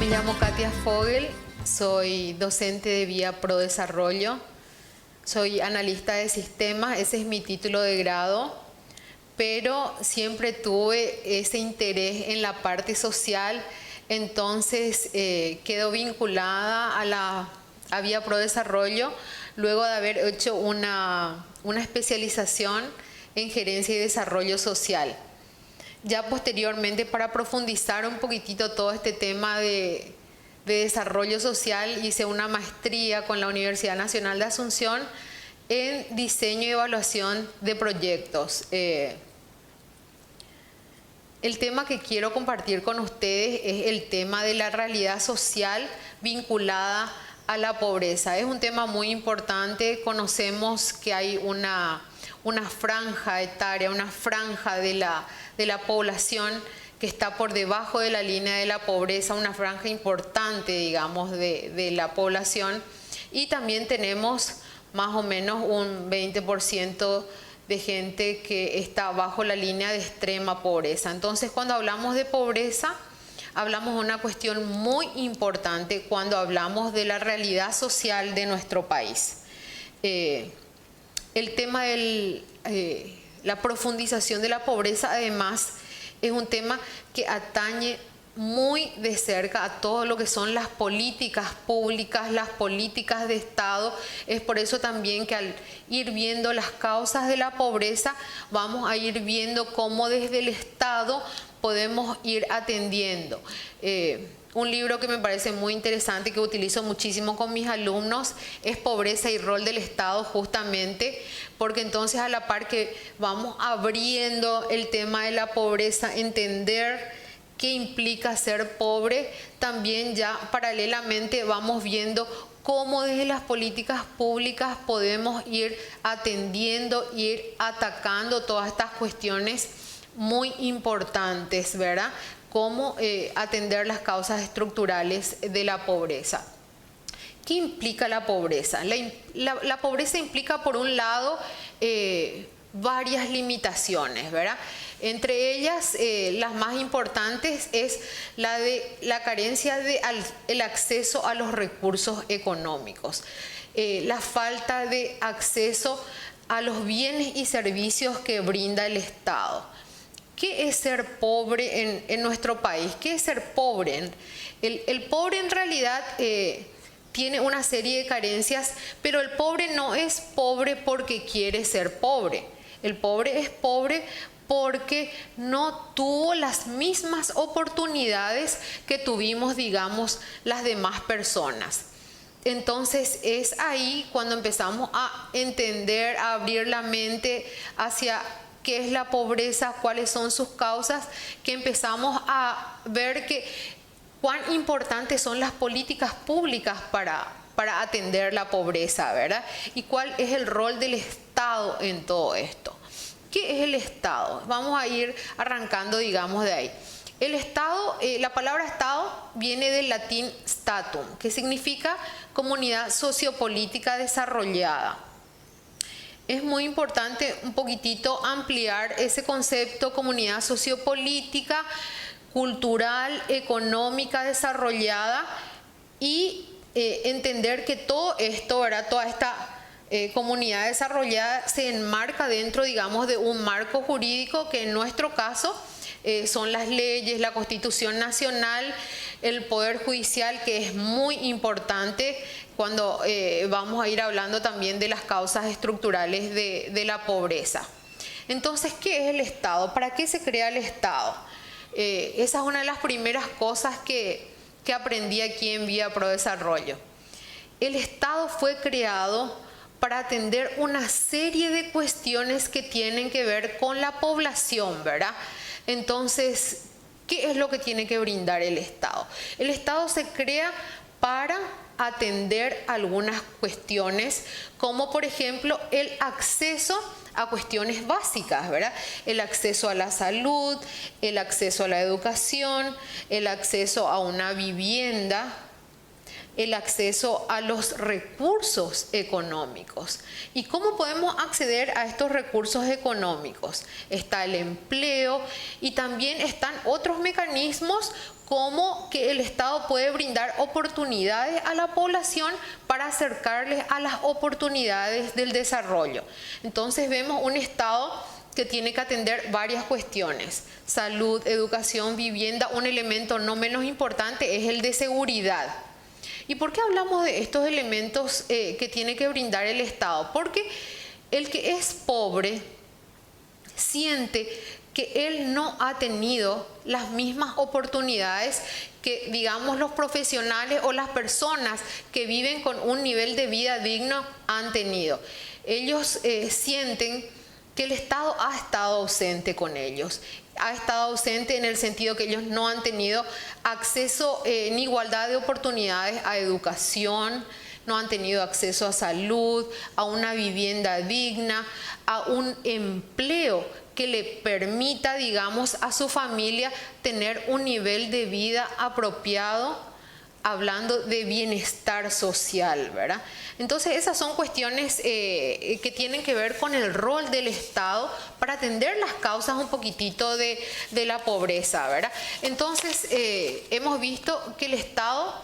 Me llamo Katia Fogel, soy docente de Vía Pro Desarrollo, soy analista de sistemas, ese es mi título de grado, pero siempre tuve ese interés en la parte social, entonces quedo vinculada a Vía Pro Desarrollo luego de haber hecho una especialización en gerencia y desarrollo social. Ya posteriormente, para profundizar un poquitito todo este tema de desarrollo social, hice una maestría con la Universidad Nacional de Asunción en diseño y evaluación de proyectos. El tema que quiero compartir con ustedes es el tema de la realidad social vinculada a la pobreza. Es un tema muy importante. Conocemos que hay una franja etaria, una franja de la población que está por debajo de la línea de la pobreza, una franja importante, digamos, de la población. Y también tenemos más o menos un 20% de gente que está bajo la línea de extrema pobreza. Entonces, cuando hablamos de pobreza, hablamos de una cuestión muy importante cuando hablamos de la realidad social de nuestro país. El tema de la profundización de la pobreza, además, es un tema que atañe muy de cerca a todo lo que son las políticas públicas, las políticas de Estado. Es por eso también que al ir viendo las causas de la pobreza, vamos a ir viendo cómo desde el Estado podemos ir atendiendo. Un libro que me parece muy interesante, que utilizo muchísimo con mis alumnos, es Pobreza y Rol del Estado, justamente, porque entonces a la par que vamos abriendo el tema de la pobreza, entender qué implica ser pobre, también ya paralelamente vamos viendo cómo desde las políticas públicas podemos ir atendiendo, ir atacando todas estas cuestiones muy importantes, ¿verdad? Cómo atender las causas estructurales de la pobreza. ¿Qué implica la pobreza? La pobreza implica, por un lado, varias limitaciones, ¿verdad? Entre ellas, las más importantes es la de la carencia del acceso a los recursos económicos, la falta de acceso a los bienes y servicios que brinda el Estado. ¿Qué es ser pobre en nuestro país? ¿Qué es ser pobre? El pobre en realidad tiene una serie de carencias, pero el pobre no es pobre porque quiere ser pobre. El pobre es pobre porque no tuvo las mismas oportunidades que tuvimos, digamos, las demás personas. Entonces es ahí cuando empezamos a entender, a abrir la mente hacia qué es la pobreza, cuáles son sus causas, que empezamos a ver cuán importantes son las políticas públicas para atender la pobreza, ¿verdad? Y cuál es el rol del Estado en todo esto. ¿Qué es el Estado? Vamos a ir arrancando, digamos, de ahí. El Estado, la palabra Estado viene del latín statum, que significa comunidad sociopolítica desarrollada. Es muy importante un poquitito ampliar ese concepto: comunidad sociopolítica, cultural, económica desarrollada, y entender que todo esto, ¿verdad? Toda esta comunidad desarrollada se enmarca dentro, digamos, de un marco jurídico que en nuestro caso son las leyes, la Constitución Nacional, el Poder Judicial, que es muy importante cuando vamos a ir hablando también de las causas estructurales de la pobreza. Entonces, ¿qué es el Estado? ¿Para qué se crea el Estado? Esa es una de las primeras cosas que aprendí aquí en Vía Pro Desarrollo. El Estado fue creado para atender una serie de cuestiones que tienen que ver con la población, ¿verdad? Entonces, ¿qué es lo que tiene que brindar el Estado? El Estado se crea para atender algunas cuestiones, como por ejemplo el acceso a cuestiones básicas, ¿verdad? El acceso a la salud, el acceso a la educación, el acceso a una vivienda, el acceso a los recursos económicos. ¿Y cómo podemos acceder a estos recursos económicos? Está el empleo y también están otros mecanismos como que el Estado puede brindar oportunidades a la población para acercarles a las oportunidades del desarrollo. Entonces vemos un Estado que tiene que atender varias cuestiones: salud, educación, vivienda. Un elemento no menos importante es el de seguridad. ¿Y por qué hablamos de estos elementos que tiene que brindar el Estado? Porque el que es pobre siente que él no ha tenido las mismas oportunidades que, digamos, los profesionales o las personas que viven con un nivel de vida digno han tenido. Ellos sienten que el Estado ha estado ausente con ellos. Ha estado ausente en el sentido que ellos no han tenido acceso en igualdad de oportunidades a educación, no han tenido acceso a salud, a una vivienda digna, a un empleo que le permita, digamos, a su familia tener un nivel de vida apropiado, hablando de bienestar social, ¿verdad? Entonces esas son cuestiones que tienen que ver con el rol del Estado para atender las causas un poquitito de la pobreza, ¿verdad? Entonces hemos visto que el Estado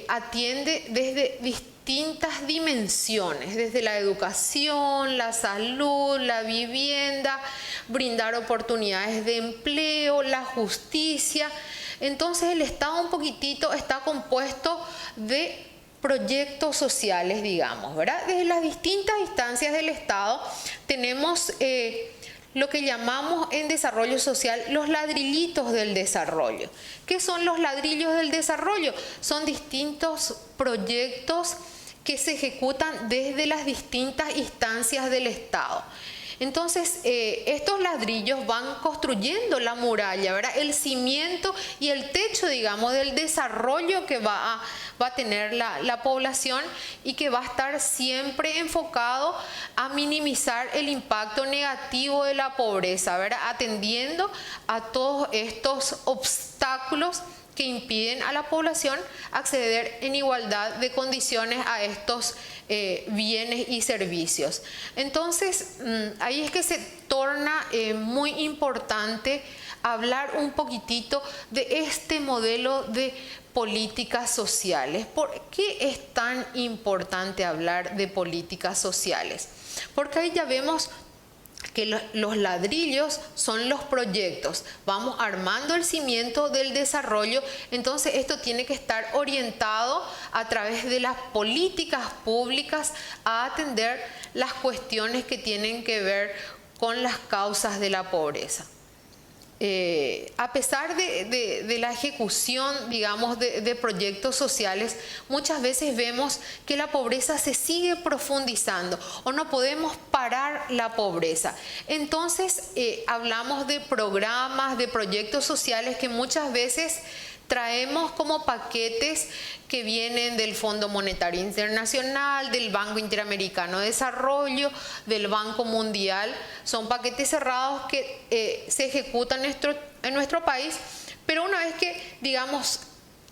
atiende desde distintas dimensiones, desde la educación, la salud, la vivienda, brindar oportunidades de empleo, la justicia. Entonces el Estado un poquitito está compuesto de proyectos sociales, digamos, ¿verdad? Desde las distintas instancias del Estado tenemos lo que llamamos en desarrollo social los ladrillitos del desarrollo. ¿Qué son los ladrillos del desarrollo? Son distintos proyectos que se ejecutan desde las distintas instancias del Estado. Entonces, estos ladrillos van construyendo la muralla, ¿verdad? El cimiento y el techo, digamos, del desarrollo que va a tener la población y que va a estar siempre enfocado a minimizar el impacto negativo de la pobreza, ¿verdad? Atendiendo a todos estos obstáculos que impiden a la población acceder en igualdad de condiciones a estos bienes y servicios. Entonces, ahí es que se torna muy importante hablar un poquitito de este modelo de políticas sociales. ¿Por qué es tan importante hablar de políticas sociales? Porque ahí ya vemos que los ladrillos son los proyectos, vamos armando el cimiento del desarrollo. Entonces esto tiene que estar orientado a través de las políticas públicas a atender las cuestiones que tienen que ver con las causas de la pobreza. A pesar de la ejecución, digamos, de proyectos sociales, muchas veces vemos que la pobreza se sigue profundizando o no podemos parar la pobreza. Entonces, hablamos de programas, de proyectos sociales que muchas veces traemos como paquetes que vienen del Fondo Monetario Internacional, del Banco Interamericano de Desarrollo, del Banco Mundial. Son paquetes cerrados que se ejecutan en nuestro país, pero una vez que, digamos,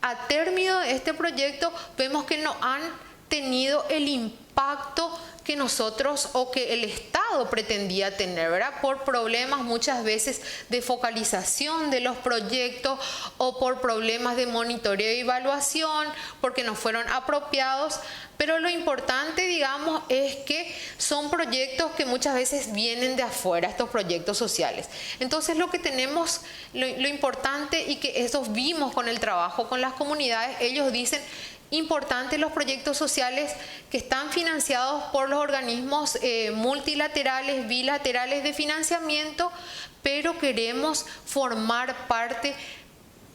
a término de este proyecto, vemos que no han tenido el impacto que nosotros o que el Estado pretendía tener, ¿verdad? Por problemas muchas veces de focalización de los proyectos o por problemas de monitoreo y evaluación, porque no fueron apropiados. Pero lo importante, digamos, es que son proyectos que muchas veces vienen de afuera, estos proyectos sociales. Entonces lo que tenemos, lo importante, y que eso vimos con el trabajo con las comunidades, ellos dicen: importante los proyectos sociales que están financiados por los organismos multilaterales, bilaterales de financiamiento, pero queremos formar parte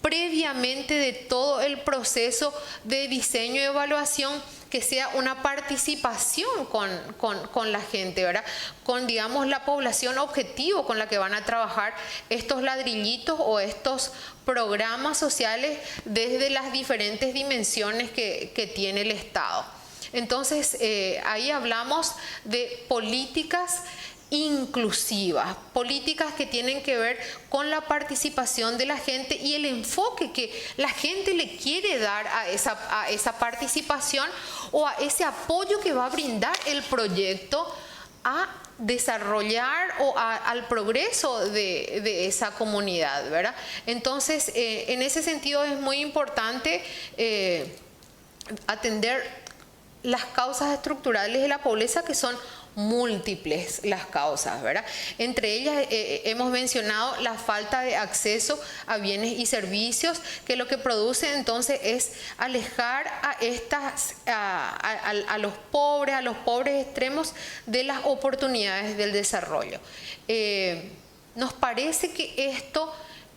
previamente de todo el proceso de diseño y evaluación, que sea una participación con la gente, ¿verdad? Con, digamos, la población objetivo con la que van a trabajar estos ladrillitos o estos programas sociales desde las diferentes dimensiones que tiene el Estado. Entonces, ahí hablamos de políticas inclusivas, políticas que tienen que ver con la participación de la gente y el enfoque que la gente le quiere dar a esa participación o a ese apoyo que va a brindar el proyecto a desarrollar o al progreso de esa comunidad, ¿verdad? Entonces, en ese sentido es muy importante atender las causas estructurales de la pobreza, que son múltiples las causas, ¿verdad? Entre ellas hemos mencionado la falta de acceso a bienes y servicios, que lo que produce entonces es alejar a los pobres extremos de las oportunidades del desarrollo. Nos parece que esto,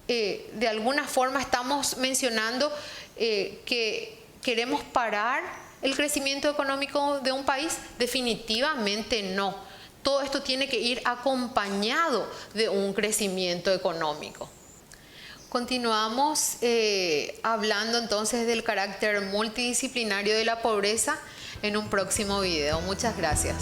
de alguna forma estamos mencionando que queremos parar el crecimiento económico de un país. Definitivamente no. Todo esto tiene que ir acompañado de un crecimiento económico. Continuamos hablando entonces del carácter multidisciplinario de la pobreza en un próximo video. Muchas gracias.